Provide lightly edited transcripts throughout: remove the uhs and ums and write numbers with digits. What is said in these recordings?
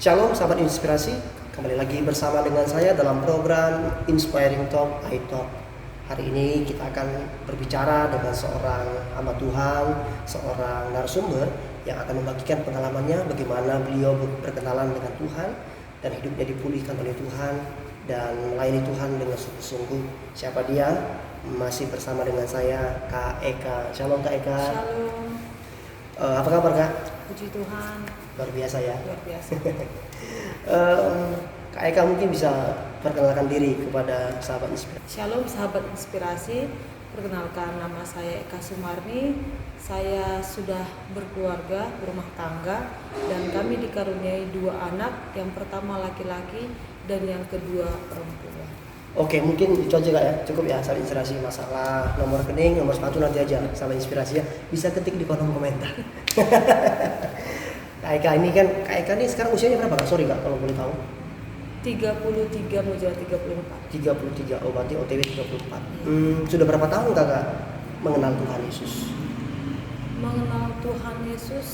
Shalom sahabat inspirasi, kembali lagi bersama dengan saya dalam program Inspiring Talk I Talk. Hari ini kita akan berbicara dengan seorang hamba Tuhan, seorang narasumber yang akan membagikan pengalamannya bagaimana beliau berkenalan dengan Tuhan dan hidupnya dipulihkan oleh Tuhan dan melayani Tuhan dengan sungguh-sungguh. Siapa dia? Masih bersama dengan saya, Kak Eka. Shalom Kak Eka. Shalom. Apa kabar Kak? Puji Tuhan. Luar biasa ya. Luar biasa. Kak Eka mungkin bisa perkenalkan diri kepada sahabat inspirasi. Shalom sahabat inspirasi. Perkenalkan, nama saya Eka Sumarni. Saya sudah berkeluarga, berumah tangga, dan kami dikaruniai 2 anak. Yang pertama laki-laki dan yang kedua perempuan. Oke, mungkin itu aja Kak ya, cukup ya sahabat inspirasi. Masalah nomor rekening, nomor sepatu nanti aja sahabat inspirasi ya, bisa ketik di kolom komentar. Kak Eka ini kan, Kak Eka ini sekarang usianya berapa Kak? Sorry Kak kalau boleh tahu. 33 mau jalan 34. 33, oh berarti OTW 34. Sudah berapa tahun Kakak mengenal Tuhan Yesus? Mengenal Tuhan Yesus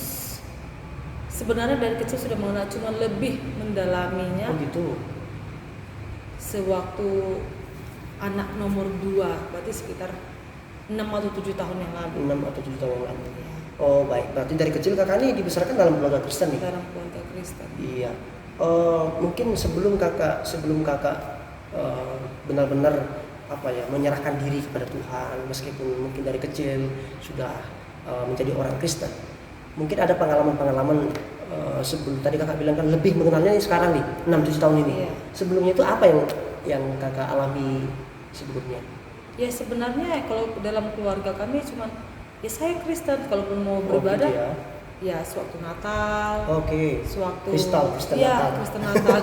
sebenarnya dari kecil sudah mengenal, cuma lebih mendalaminya Oh gitu. sewaktu anak nomor 2, berarti sekitar 6 atau 7 tahun yang lalu. 6 atau 7 tahun yang lalu. Oh baik, berarti dari kecil Kakak ini dibesarkan dalam keluarga Kristen nih? Dalam keluarga Kristen. Iya. Mungkin sebelum kakak benar-benar menyerahkan diri kepada Tuhan, meskipun mungkin dari kecil sudah menjadi orang Kristen, mungkin ada pengalaman-pengalaman sebelum tadi kakak bilang kan lebih mengenalnya sekarang nih 6-7 tahun ini. Iya. Sebelumnya itu apa yang kakak alami sebelumnya? Ya sebenarnya kalau dalam keluarga kami cuma ya saya Kristen, kalaupun mau beribadah gitu ya. Ya sewaktu Natal, Oke. sewaktu Kristen ya Natal. Kristen Natal.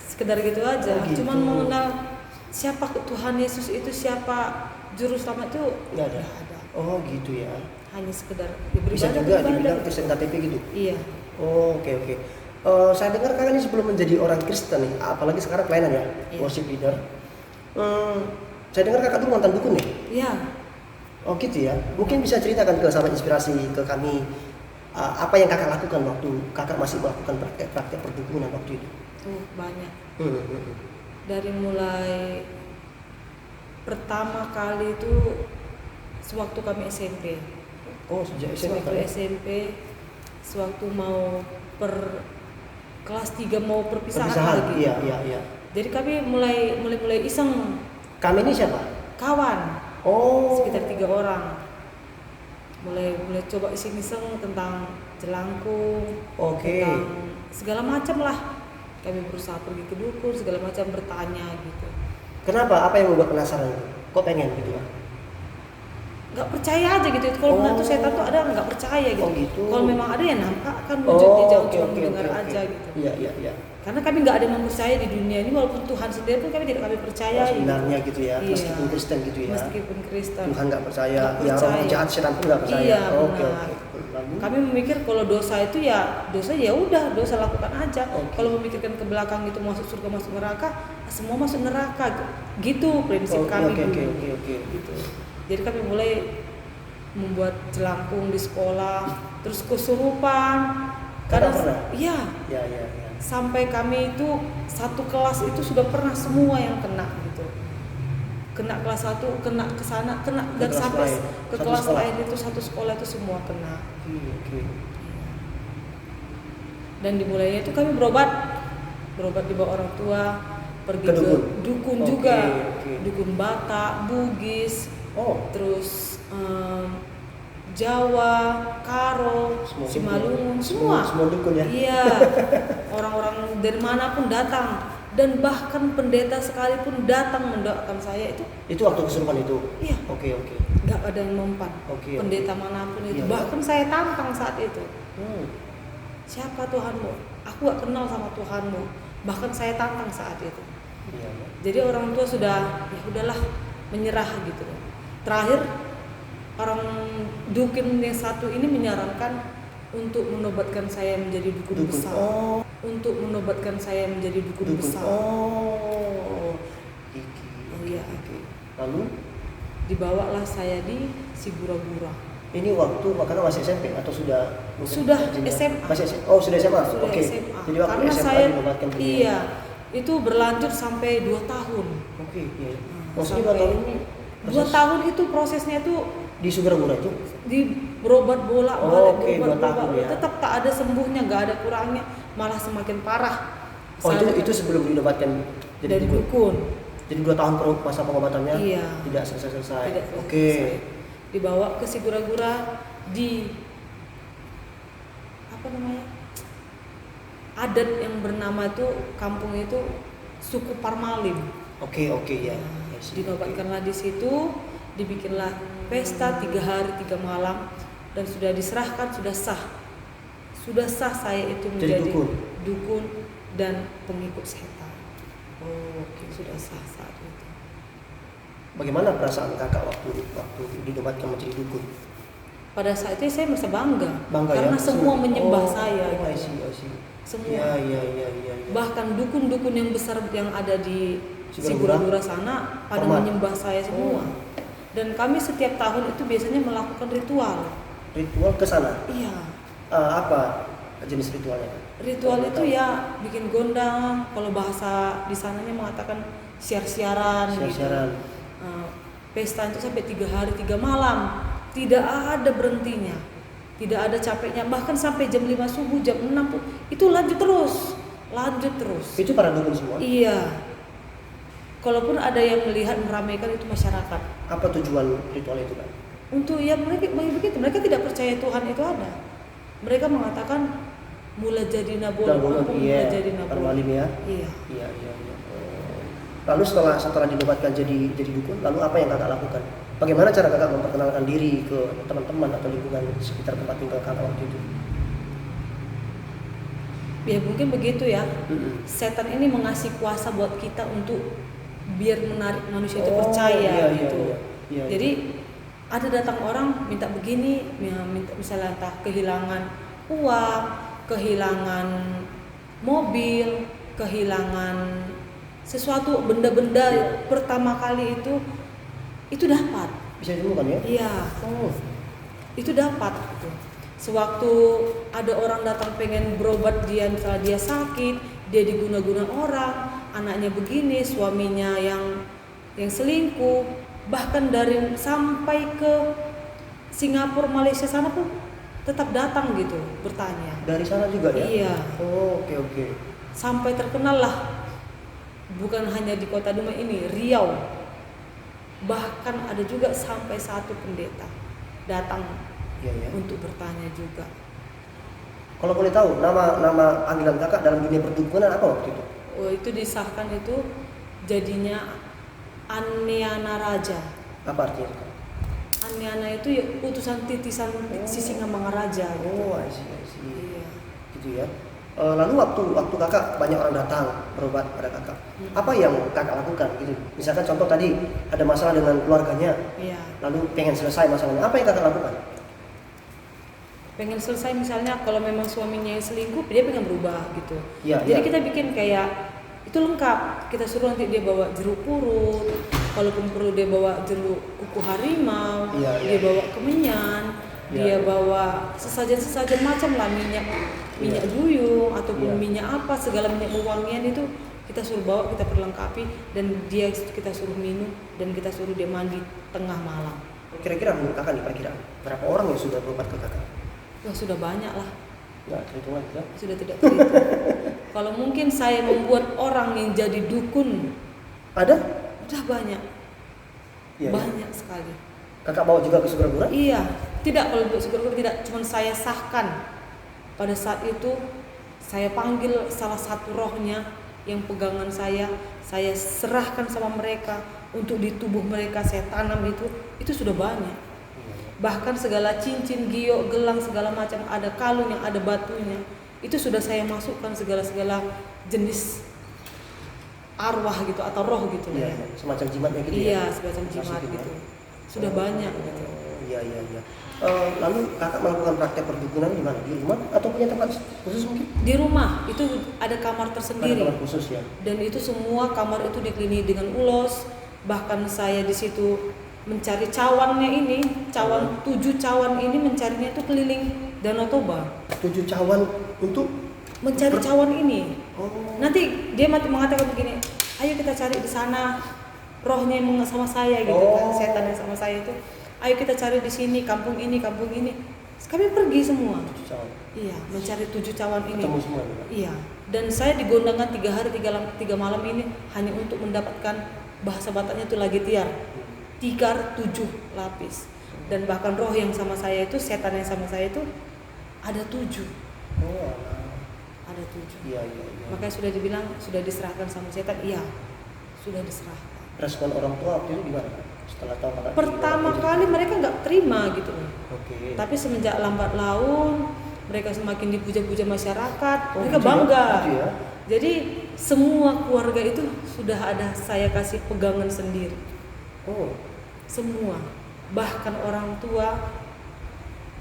Sekedar gitu aja. Oh, gitu. Cuman mengenal siapa Tuhan Yesus itu, siapa juru selamat itu Nggak ada. nggak ada. Oh gitu ya. Hanya sekedar ya, Bisa juga dibilang Kristen KTP gitu. Iya. Oh, oke. Saya dengar kakak ini sebelum menjadi orang Kristen nih, apalagi sekarang pelayanan ya, Iya. worship leader. Saya dengar kakak dulu mantan dukun nih. Iya. Oh gitu ya. Mungkin bisa ceritakan ke sahabat inspirasi ke kami apa yang kakak lakukan waktu kakak masih melakukan praktek perdukunan waktu itu. Tuh banyak. Hmm. Dari mulai pertama kali itu sewaktu kami SMP. Oh sejak SMP Sewaktu kan? SMP, sewaktu mau kelas 3 mau perpisahan lagi. Iya. Jadi kami mulai iseng, Kami ini siapa? kawan Oh. sekitar 3 orang. Mulai coba iseng-iseng tentang jelangkung, Oke. tentang segala macam lah. Kami berusaha pergi ke dukun, segala macam bertanya gitu. Kenapa? Apa yang membuat penasaran? Kok pengen gitu ya? Nggak percaya aja gitu. Kalau menantu setan tuh ada nggak percaya gitu. Oh, gitu. Kalau memang ada ya nampak kan wujudnya, jangan cuma mendengar oke. aja gitu. Iya. Karena kami nggak ada yang mempercaya di dunia ini, walaupun Tuhan sendiri pun kami tidak kami percaya. Sebenarnya gitu ya, Iya. meskipun Kristen gitu ya. Meskipun Kristen. Tuhan nggak percaya, Nggak ya percaya. orang jahat setan pun nggak percaya. Iya, Oke. benar. Lalu? Kami memikir kalau dosa itu ya dosa dosa lakukan aja. Oke. Kalau memikirkan ke belakang itu masuk surga masuk neraka, semua masuk neraka. Gitu prinsip kami dulu. Oke. Gitu. Jadi kami mulai membuat jelangkung di sekolah, terus kesurupan. Pernah? Iya. Ya. Sampai kami itu satu kelas itu sudah pernah semua yang kena gitu. Kena kelas 1, kena ke sana, kena Ke dan kelas sampai lain. ke Satu kelas sekolah. lain itu satu sekolah itu semua kena. Oke. Dan dimulainya itu kami berobat di bawah orang tua, pergi Ke ke dukun? dukun Oke, juga, oke. dukun Batak, Bugis, Oh, terus Jawa, Karo, Semua dukun. Simalungun, semua. Semua dukun ya? Iya, orang-orang dari manapun datang, dan bahkan pendeta sekalipun datang mendoakan saya itu waktu kesurupan itu. Iya. Oke. nggak ada yang mempan. Oke. Pendeta manapun itu, Iya. bahkan saya tantang saat itu. Siapa? Siapa Tuhanmu? Aku gak kenal sama Tuhanmu. Bahkan saya tantang saat itu. Iya. Jadi orang tua sudah ya udahlah menyerah gitu. Terakhir orang dukun yang satu ini menyarankan untuk menobatkan saya menjadi dukun besar. Oh. Untuk menobatkan saya menjadi dukun besar. Oh. Iya. Lalu? Dibawalah saya di Sigura-gura. Ini waktu karena masih SMP atau sudah mungkin Sudah jenjang- SMA. Masih SMA. Oh, sudah SMA. Sudah Oke. SMA. Jadi waktu Karena SMA saya dinobatkan beliau. iya, itu berlanjut sampai 2 tahun. Oke, iya. Nah, Maksudnya 2 sampai tahun ini 2 tahun itu prosesnya itu di Sugargura itu. di berobat bola Oh, balik, oke, 2 berobat tahun bola, ya. tetap tak ada sembuhnya, nggak ada kurangnya, malah semakin parah. Oh, Saya itu sebelum dinobatkan jadi dari dukun. dukun. Jadi 2 tahun masa pengobatannya Iya. tidak selesai-selesai. Tidak Oke. selesai. Dibawa ke Sigura-gura di apa namanya? Adat yang bernama itu kampung itu suku Parmalim. Oke, ya. Yes, Dinobatkanlah di situ, dibikinlah pesta 3 hari 3 malam dan sudah diserahkan, sudah sah saya itu Jadi menjadi dukun? dukun dan pengikut setan. Oh, oke. Sudah sah saat itu. Bagaimana perasaan kakak waktu dinobatkan menjadi dukun? Pada saat itu saya merasa bangga, Bangga karena ya? semua menyembah Oh, saya. Oh, I gitu. see. Semua. Iya. Bahkan dukun-dukun yang besar yang ada di Sigura-gura? Sigura-gura sana pada Hormat. menyembah saya semua. Oh. Dan kami setiap tahun itu biasanya melakukan ritual. Ritual ke sana. Iya. Apa jenis ritualnya? Ritual itu ya bikin gondang, kalau bahasa di sananya mengatakan siar-siaran gitu. Siar-siaran. Pesta itu sampai 3 hari 3 malam, tidak ada berhentinya, tidak ada capeknya, bahkan sampai jam 5 subuh, jam 6 pun itu lanjut terus. Itu para dukun semua? Iya. Kalaupun ada yang melihat meramaikan itu masyarakat. Apa tujuan ritual itu, Kak? Untuk ya mereka begitu, mereka tidak percaya Tuhan itu ada. Mereka mengatakan mula jadi nabol, Iya. mula jadi nabol. Parmalim ya? Iya. Iya. Oh. Lalu setelah dinobatkan jadi dukun, lalu apa yang kakak lakukan? Bagaimana cara kakak memperkenalkan diri ke teman-teman atau lingkungan sekitar tempat tinggal kakak waktu itu? Ya mungkin begitu ya. Mm-mm. Setan ini mengasih kuasa buat kita untuk biar menarik manusia itu Oh, percaya iya, gitu. iya. Jadi ada datang orang minta begini, minta misalnya entah kehilangan uang, kehilangan mobil, kehilangan sesuatu benda-benda pertama kali itu dapat. Bisa ditemukan ya? Iya, Oh. itu dapat gitu. Sewaktu ada orang datang pengen berobat, dia misalnya dia sakit, dia diguna-guna orang, anaknya begini, suaminya yang selingkuh, bahkan dari sampai ke Singapura, Malaysia sana pun tetap datang gitu bertanya. Dari sana juga ya? Iya. Oh, oke. Sampai terkenal lah, bukan hanya di Kota Dumai ini, Riau. Bahkan ada juga sampai satu pendeta datang Iya. untuk bertanya juga. Kalau boleh tahu, nama panggilan kakak dalam dunia perdukunan apa waktu itu? Oh, itu disahkan itu jadinya Aniana Raja. Apa artinya? Aniana itu ya utusan titisan Sisingamangaraja gitu. Oh, I see. Iya. Gitu ya. Lalu waktu kakak banyak orang datang berobat pada kakak, apa yang kakak lakukan gitu? Misalkan contoh tadi ada masalah dengan keluarganya, Iya. lalu pengen selesai masalahnya, apa yang kakak lakukan? Pengen selesai misalnya kalau memang suaminya yang selingkuh, dia pengen berubah gitu. Iya, Jadi iya. kita bikin kayak itu lengkap. Kita suruh nanti dia bawa jeruk purut, kalaupun perlu dia bawa jeruk kuku harimau, Iya, dia iya. bawa kemenyan, Iya. dia bawa sesajen macam lah, minyak Iya. duyung ataupun Iya. minyak apa, segala minyak wangian itu kita suruh bawa, kita perlengkapi, dan kita suruh minum, dan kita suruh dia mandi tengah malam. Kira-kira menurut kakak nih perkiraan berapa orang yang sudah berobat ke kakak? Wah, sudah banyak lah. Nggak terhitungan ya? Sudah tidak terhitung. Kalau mungkin saya membuat orang yang jadi dukun, Ada? udah banyak, Iya. banyak sekali. Kakak bawa juga ke Sugargura? Iya, tidak, kalau untuk Sigura tidak, cuma saya sahkan. Pada saat itu saya panggil salah satu rohnya yang pegangan saya serahkan sama mereka, untuk di tubuh mereka saya tanam itu sudah banyak. Bahkan segala cincin, giok, gelang, segala macam, ada kalung yang ada batunya, itu sudah saya masukkan segala jenis arwah gitu atau roh gitu Iya, ya. semacam jimatnya gitu Iya, ya? semacam jimat Masukin, gitu. ya? Sudah banyak gitu. Iya. Lalu kakak melakukan praktek perdukunan di mana? Di rumah atau punya tempat khusus mungkin? Di rumah itu ada kamar Ada tersendiri. tempat khusus ya? Dan itu semua kamar itu dikelilingi dengan ulos. Bahkan saya di situ mencari cawannya ini, cawan 7 cawan ini mencarinya itu keliling Danau Toba. 7 cawan untuk Mencari cawan ini. Oh. Nanti dia mengatakan begini, ayo kita cari di sana, rohnya yang sama saya gitu kan, Oh. setan yang sama saya itu, ayo kita cari di sini, kampung ini. Kami pergi semua. 7 cawan. Iya, mencari 7 cawan ini. Ketemu semua juga. Iya, dan saya digondangkan 3 hari 3 malam ini hanya untuk mendapatkan bahasa Bataknya itu lagi tiar, tikar 7 lapis. Dan bahkan roh yang sama saya itu, setan yang sama saya itu ada 7. Oh. Ada 7. Iya. Makanya sudah dibilang sudah diserahkan sama setan. Iya, sudah diserahkan. Respon orang tua waktu itu gimana? Setelah tahu kakak Pertama kali mereka nggak terima gitu. Oke. Tapi semenjak lambat laun mereka semakin dipuja-puja masyarakat, Oh, mereka gitu ya? bangga. Gitu ya? Jadi semua keluarga itu sudah ada saya kasih pegangan sendiri. Oh. Semua, bahkan orang tua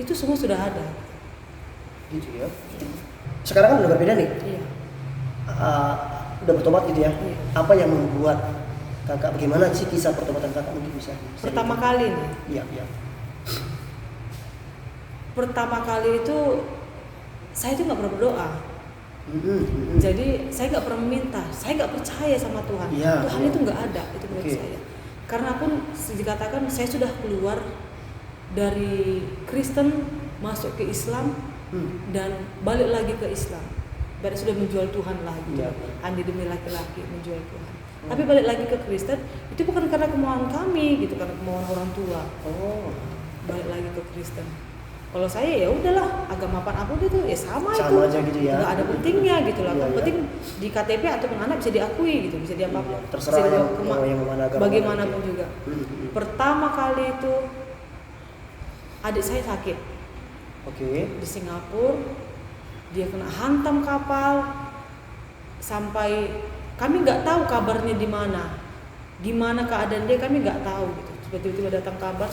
itu semua sudah ada. Gitu ya. Sekarang kan udah berbeda nih. Iya. Udah bertobat gitu ya. Iya. Apa yang membuat kakak, bagaimana sih kisah pertobatan kakak, mungkin bisa Pertama kali nih. Iya. Pertama kali itu saya itu nggak pernah berdoa. Jadi saya nggak pernah meminta, saya nggak percaya sama Tuhan. Iya, Tuhan iya. itu nggak ada, itu menurut Oke. saya. Karena pun dikatakan saya sudah keluar dari Kristen masuk ke Islam dan balik lagi ke Islam. Berarti sudah menjual Tuhan lah gitu. Iya. Hanya demi laki-laki menjual Tuhan. Tapi balik lagi ke Kristen itu bukan karena kemauan kami gitu, karena kemauan orang tua. Oh. Balik lagi ke Kristen. Kalau saya ya udahlah, agama apapun itu ya sama itu. Sama aja gitu ya. Nggak ada pentingnya gitu lah. Iya, Yang iya. penting di KTP atau anak bisa diakui gitu, bisa diapa-apa. Iya, terserah yang mana agama bagaimanapun gitu ya. juga. Pertama kali itu adik saya sakit Oke. di Singapura, dia kena hantam kapal sampai kami nggak tahu kabarnya di mana, gimana keadaan dia kami nggak tahu gitu. Tiba-tiba datang kabar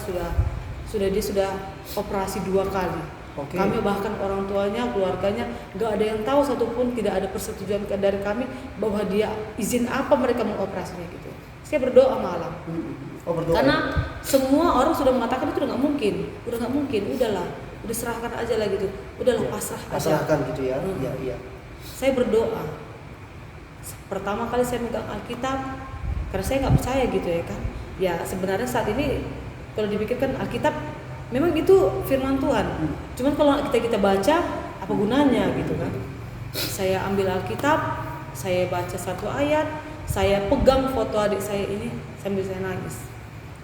dia sudah operasi 2 kali. Oke. Kami bahkan orang tuanya, keluarganya nggak ada yang tahu satupun, tidak ada persetujuan dari kami bahwa dia izin apa mereka mengoperasinya gitu. Saya berdoa malam. Oh, berdoa. Karena semua orang sudah mengatakan itu udah nggak mungkin, udahlah, udah serahkan aja lah gitu, udahlah Iya, pasrah aja. pasrahkan gitu ya. Hmm. Iya. Saya berdoa. Pertama kali saya megang Alkitab, karena saya nggak percaya gitu ya kan. Ya sebenarnya saat ini kalau dipikirkan Alkitab memang itu firman Tuhan. Cuman kalau kita baca apa gunanya gitu kan. Saya ambil Alkitab, saya baca 1 ayat, saya pegang foto adik saya ini sambil saya nangis.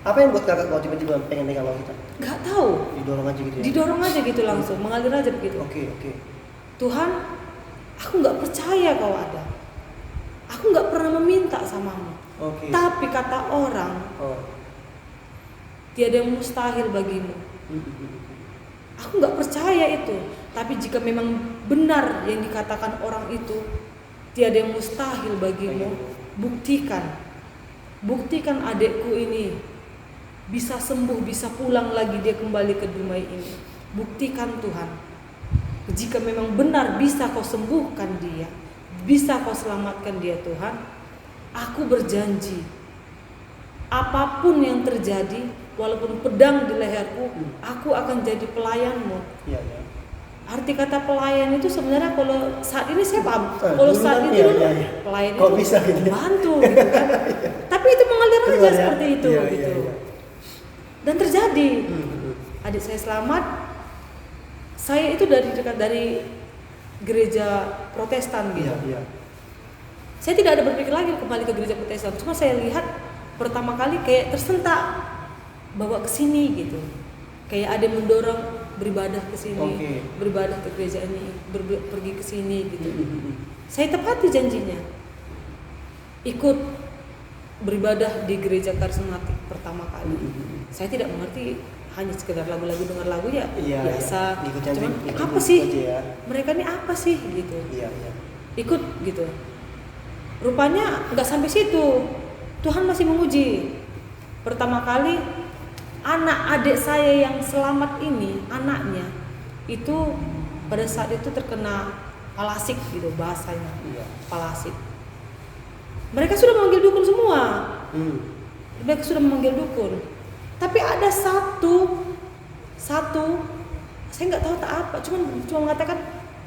Apa yang buat kakak kalau tiba-tiba pengen pegang Alkitab? Nggak tahu. Didorong aja gitu ya. Didorong aja gitu langsung, mengalir aja begitu. Oke. Tuhan, aku nggak percaya kau ada. Aku nggak pernah meminta samamu. Oke. Tapi kata orang, Oh. tiada yang mustahil bagimu. Aku nggak percaya itu. Tapi jika memang benar yang dikatakan orang itu, tiada yang mustahil bagimu, buktikan adekku ini bisa sembuh, bisa pulang lagi dia kembali ke dunia ini. Buktikan Tuhan. Jika memang benar bisa kau sembuhkan dia, bisa kau selamatkan dia Tuhan, aku berjanji apapun yang terjadi, walaupun pedang di leherku, aku akan jadi pelayanmu. Iya. Arti kata pelayan itu sebenarnya kalau saat ini saya paham. Kalau dulu saat kan, itu iya. pelayan Kok itu bisa gitu ya? bantu gitu kan. Tapi itu mengalir aja Keluar ya? seperti itu Iya, gitu. iya. Dan terjadi. Adik saya selamat. Saya itu dari dekat dari gereja Protestan gitu. Iya. Saya tidak ada berpikir lagi kembali ke gereja Protestan. Cuma saya lihat pertama kali kayak tersentak bawa ke sini gitu. Kayak ada yang mendorong beribadah ke sini, Oke. beribadah ke gereja ini, pergi ke sini gitu. Saya tepati janjinya. Ikut beribadah di gereja karismatik pertama kali. Saya tidak mengerti, hanya sekedar lagu-lagu, dengar lagu ya Iya, biasa. iya. Ikut janji, Cuman ikut apa ikut sih? aja ya. Mereka ini apa sih gitu. Iya. Ikut gitu. Rupanya nggak sampai situ. Tuhan masih menguji. Pertama kali anak adik saya yang selamat ini, anaknya itu pada saat itu terkena palasik gitu bahasanya. Iya. Palasik. Mereka sudah memanggil dukun semua. Hmm. Mereka sudah memanggil dukun. satu saya nggak tahu tak apa, cuma mengatakan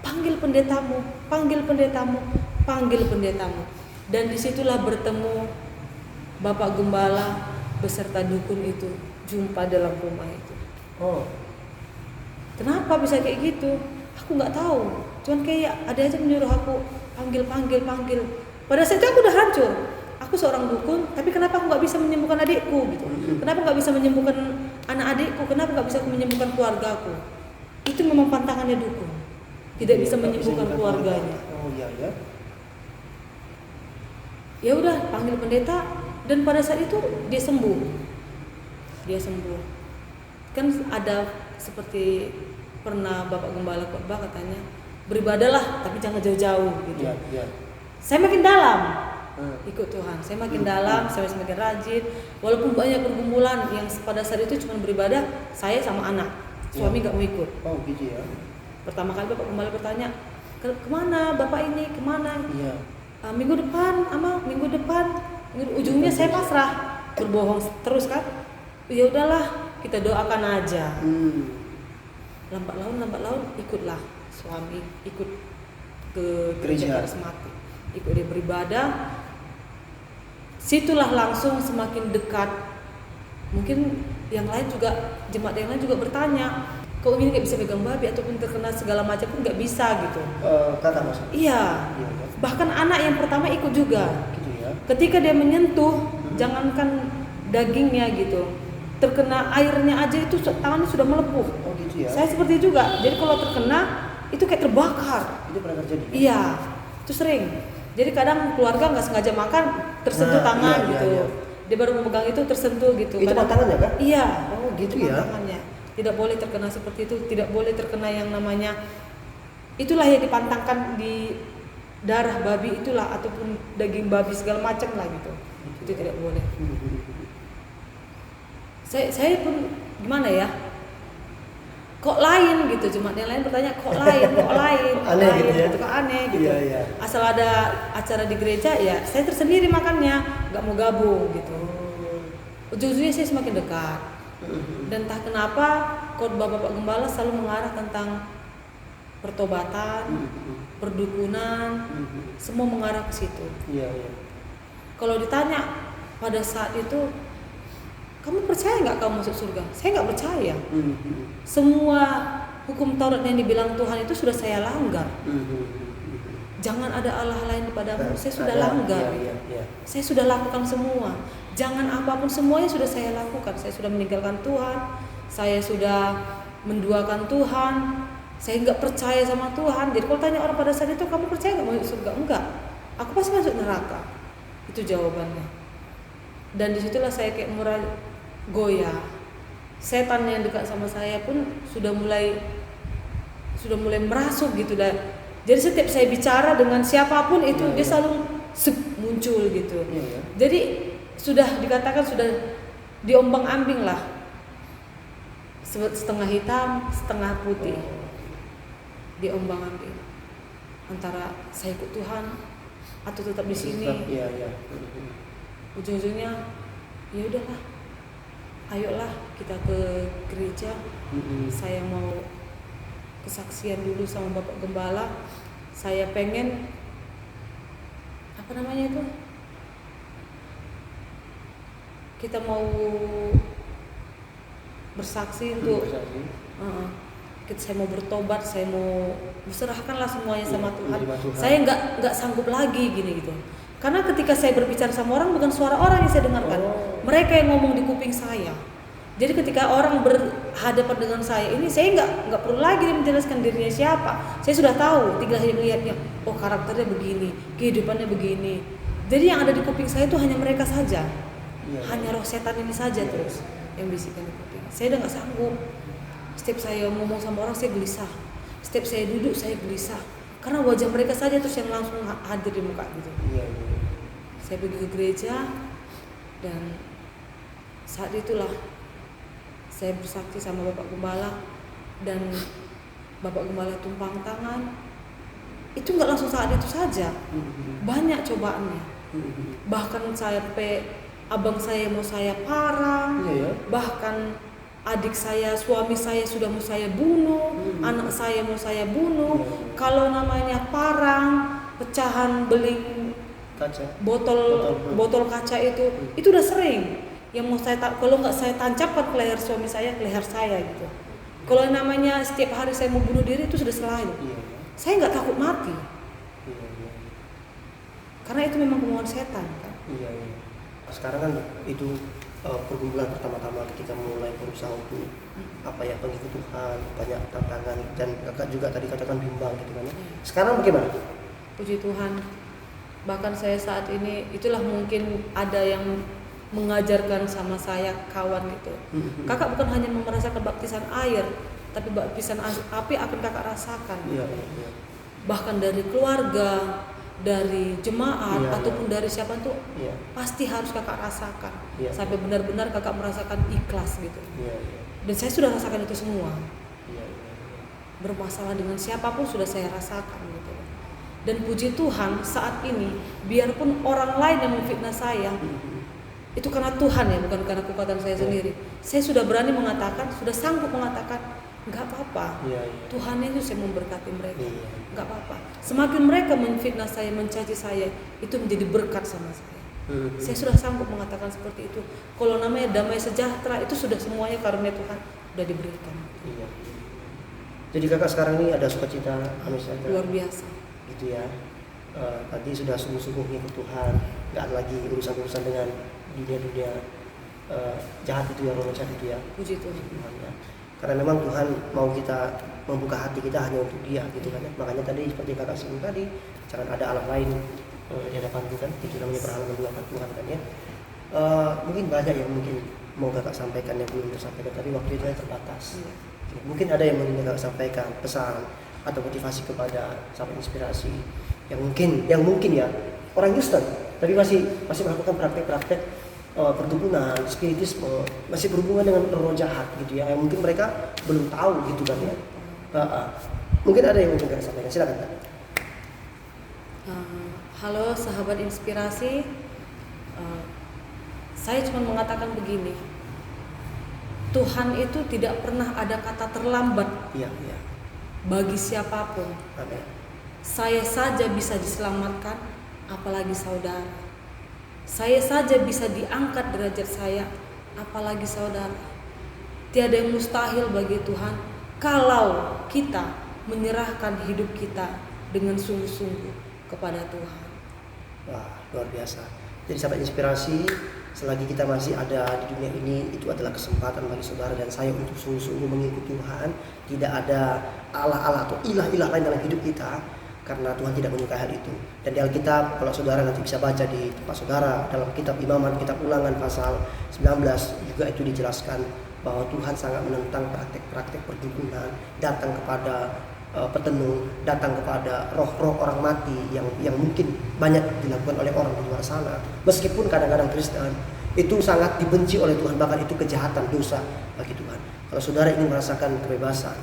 panggil pendetamu, panggil pendetamu, panggil pendetamu. Dan disitulah bertemu Bapak Gembala beserta dukun itu, jumpa dalam rumah itu. Oh. Kenapa bisa kayak gitu? Aku nggak tahu. Cuman kayak ada aja menyuruh aku panggil. Pada saat itu aku udah hancur. Aku seorang dukun, tapi kenapa aku nggak bisa menyembuhkan adikku gitu? Kenapa nggak bisa menyembuhkan anak adikku? Kenapa nggak bisa menyembuhkan keluargaku? Itu memang pantangannya dukun. Tidak bisa menyembuhkan keluarganya. Oh iya ya. Ya udah panggil pendeta, dan pada saat itu dia sembuh. Kan ada seperti pernah Bapak Gembala khotbah katanya, beribadalah tapi jangan jauh-jauh gitu. Iya. Saya makin dalam ikut Tuhan, saya makin dalam, saya semakin rajin. Walaupun banyak pergumulan yang pada saat itu cuma beribadah saya sama anak, suami nggak mau ikut. Oh gitu ya. Pertama kali Bapak Gembala bertanya, kemana Bapak ini, kemana? Iya. Minggu depan, Ama, minggu depan. Ujungnya saya pasrah, berbohong terus kan. Ya udahlah, kita doakan aja. Lambat laun ikutlah suami, ikut ke gereja karismatik, ikut dia beribadah. Situlah langsung semakin dekat. Mungkin yang lain juga, jemaat yang lain juga bertanya, kok ini nggak bisa pegang babi ataupun terkena segala macam pun nggak bisa gitu. Kata mas. Iya. Bahkan anak yang pertama ikut juga. Gitu ya. Ketika dia menyentuh, jangankan dagingnya gitu, terkena airnya aja itu tangannya sudah melepuh. Oh gitu ya. Saya seperti itu juga. Jadi kalau terkena itu kayak terbakar. Itu pernah terjadi? Iya, itu sering. Jadi kadang keluarga nggak sengaja makan, tersentuh tangan gitu. Iya. Dia baru memegang itu tersentuh gitu. Itu pantangannya kan? Iya. Oh gitu ya. Pantangannya. Tidak boleh terkena seperti itu. Tidak boleh terkena yang namanya, itulah yang dipantangkan di darah babi itulah, ataupun daging babi segala macam lah gitu. Itu tidak boleh. Saya pun gimana ya, kok lain gitu, jemaat yang lain bertanya kok lain aneh gitu ya, kok aneh gitu. Iya. Asal ada acara di gereja ya saya tersendiri makannya, nggak mau gabung gitu. Ujung-ujungnya saya semakin dekat, dan entah kenapa khotbah Bapak Gembala selalu mengarah tentang pertobatan, perdukunan, semua mengarah ke situ. Iya. Kalau ditanya pada saat itu, kamu percaya nggak kamu masuk surga? Saya nggak percaya. Semua hukum Taurat yang dibilang Tuhan itu sudah saya langgar. Jangan ada Allah lain kepadamu. Saya sudah langgar. Iya. Saya sudah lakukan semua. Jangan apapun, semuanya sudah saya lakukan. Saya sudah meninggalkan Tuhan. Saya sudah menduakan Tuhan. Saya nggak percaya sama Tuhan. Jadi kalau tanya orang pada saat itu, kamu percaya nggak masuk surga? Enggak. Aku pasti masuk neraka. Itu jawabannya. Dan disitulah saya kayak mulai goyah. Setan yang dekat sama saya pun sudah mulai merasuk gitu dah. Jadi setiap saya bicara dengan siapapun itu dia selalu muncul gitu. Jadi sudah dikatakan sudah diombang-ambing lah. Setengah hitam, setengah putih. Diombang-ambing. Antara saya ikut Tuhan atau tetap di sini. Iya. Ujung-ujungnya ya udahlah, ayolah kita ke gereja. Saya mau kesaksian dulu sama Bapak Gembala. Saya pengen kita mau bersaksi untuk saya mau bertobat, saya mau berserahkanlah semuanya sama Tuhan. Saya nggak sanggup lagi gini gitu. Karena ketika saya berbicara sama orang, bukan suara orang yang saya dengarkan, mereka yang ngomong di kuping saya. Jadi ketika orang berhadapan dengan saya ini, saya nggak perlu lagi menjelaskan dirinya siapa. Saya sudah tahu, tinggal hanya melihatnya. Oh, karakternya begini, kehidupannya begini. Jadi yang ada di kuping saya itu hanya mereka saja, hanya roh setan ini saja terus yang bisikan di kuping. Saya udah nggak sanggup. Setiap saya ngomong sama orang, saya gelisah. Setiap saya duduk, saya gelisah. Karena wajah mereka saja terus yang langsung hadir di muka gitu. Saya pergi ke gereja, dan saat itulah saya bersaksi sama Bapak Gembala, dan Bapak Gembala tumpang tangan. Itu nggak langsung saat itu saja, banyak cobaannya. Bahkan sampai abang saya mau saya parang, bahkan adik saya, suami saya sudah mau saya bunuh, anak saya mau saya bunuh. Kalau namanya parang, pecahan beling Kaca. botol kaca itu udah sering. Yang mau saya kalau nggak saya tancapkan ke leher suami saya, ke leher saya gitu. Kalau namanya setiap hari saya mau bunuh diri itu sudah selalu. Saya nggak takut mati. Karena itu memang kemauan setan kan. Iya. Sekarang kan itu pergumulan pertama-tama ketika mulai berusaha untuk pengikut Tuhan, banyak tantangan, dan kakak juga tadi katakan bimbang gitu kan. Sekarang bagaimana? Puji Tuhan. Bahkan saya saat ini itulah mungkin ada yang mengajarkan sama saya kawan gitu. Kakak bukan hanya merasakan baptisan air, tapi baptisan api akan kakak rasakan. Iya. Bahkan dari keluarga, dari jemaat ataupun dari siapa tuh pasti harus kakak rasakan sampai benar-benar kakak merasakan ikhlas gitu. Dan saya sudah rasakan itu semua. Bermasalah dengan siapapun sudah saya rasakan gitu. Dan puji Tuhan saat ini biarpun orang lain yang memfitnah saya, itu karena Tuhan ya, bukan karena kekuatan saya sendiri. Saya sudah berani mengatakan, sudah sanggup mengatakan, nggak apa-apa. Tuhan itu saya memberkati mereka, nggak apa-apa. Semakin mereka menfitnah saya, mencaci saya, itu menjadi berkat sama saya. Saya sudah sanggup mengatakan seperti itu. Kalau namanya damai sejahtera itu sudah semuanya karunia Tuhan sudah diberikan. Jadi kakak sekarang ini ada sukacita, luar biasa. Gitu ya. Tadi sudah sungguh-sungguh ngikut Tuhan, nggak ada lagi urusan-urusan dengan dunia jahat itu ya, roh jahat itu ya. Puji Tuhan. Karena memang Tuhan mau kita membuka hati kita hanya untuk Dia gitu kan. Makanya tadi seperti kakak singgung tadi, jangan ada Allah lain di hadapan Tuhan. Itu namanya berhala menduakan Tuhan kan ya. Mungkin banyak yang mungkin mau kakak sampaikan yang belum tersampaikan, tapi waktu itu terbatas. Mungkin ada yang ingin kakak sampaikan pesan atau motivasi kepada sahabat inspirasi yang mungkin ya orang Kristen tapi masih melakukan praktek-praktek perdukunan, spiritisme, masih berhubungan dengan roh jahat gitu ya, yang mungkin mereka belum tahu gitu kan ya. Mungkin ada yang mungkin kakak sampaikan, silakan Kak. Halo sahabat inspirasi, saya cuma mengatakan begini, Tuhan itu tidak pernah ada kata terlambat bagi siapapun. Saya saja bisa diselamatkan, apalagi saudara. Saya saja bisa diangkat derajat saya, apalagi saudara. Tiada yang mustahil bagi Tuhan kalau kita menyerahkan hidup kita dengan sungguh-sungguh kepada Tuhan. Wah, luar biasa. Jadi sahabat inspirasi, selagi kita masih ada di dunia ini, itu adalah kesempatan bagi saudara dan saya untuk sungguh-sungguh mengikuti Tuhan. Tidak ada Allah-Allah atau ilah-ilah lain dalam hidup kita, karena Tuhan tidak menyukai hal itu. Dan di Alkitab, kalau saudara nanti bisa baca di tempat saudara, dalam kitab Imamat, kitab Ulangan pasal 19 juga itu dijelaskan bahwa Tuhan sangat menentang praktek-praktek perdukunan, datang kepada petenung, datang kepada roh-roh orang mati yang mungkin banyak dilakukan oleh orang di luar sana. Meskipun kadang-kadang Kristen itu sangat dibenci oleh Tuhan, bahkan itu kejahatan, dosa bagi Tuhan. Kalau saudara ingin merasakan kebebasan,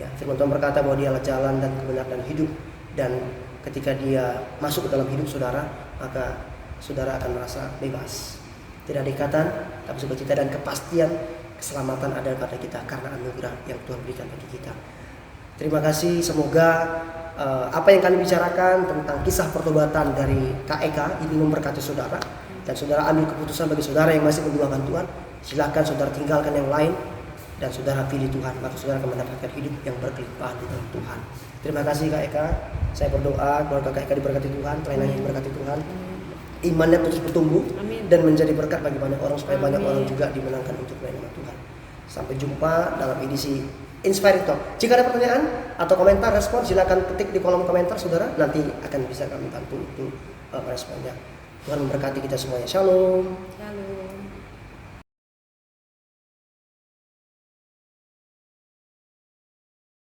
ya, firman Tuhan berkata bahwa Dialah jalan dan kebenaran dan hidup, dan ketika Dia masuk ke dalam hidup saudara, maka saudara akan merasa bebas. Tidak ada ikatan, tapi sukacita dan kepastian keselamatan ada pada kita karena anugerah yang Tuhan berikan bagi kita. Terima kasih, semoga apa yang kami bicarakan tentang kisah pertobatan dari Kak Eka ini memberkati saudara, dan saudara ambil keputusan bagi saudara yang masih menduakan Tuhan. Silakan saudara tinggalkan yang lain dan saudara pilih Tuhan, maka saudara akan mendapatkan hidup yang berkelimpahan di dalam Tuhan. Terima kasih Kak Eka. Saya berdoa keluarga Kak Eka diberkati Tuhan, pelayanannya diberkati Tuhan, imannya terus bertumbuh. Amin. Dan menjadi berkat bagi banyak orang, supaya banyak orang juga dimenangkan untuk pelayanan Tuhan. Sampai jumpa dalam edisi Inspiring Talk. Jika ada pertanyaan atau komentar, respon, silakan ketik di kolom komentar saudara. Nanti akan bisa kami bantu untuk meresponnya. Tuhan memberkati kita semuanya. Shalom. Shalom.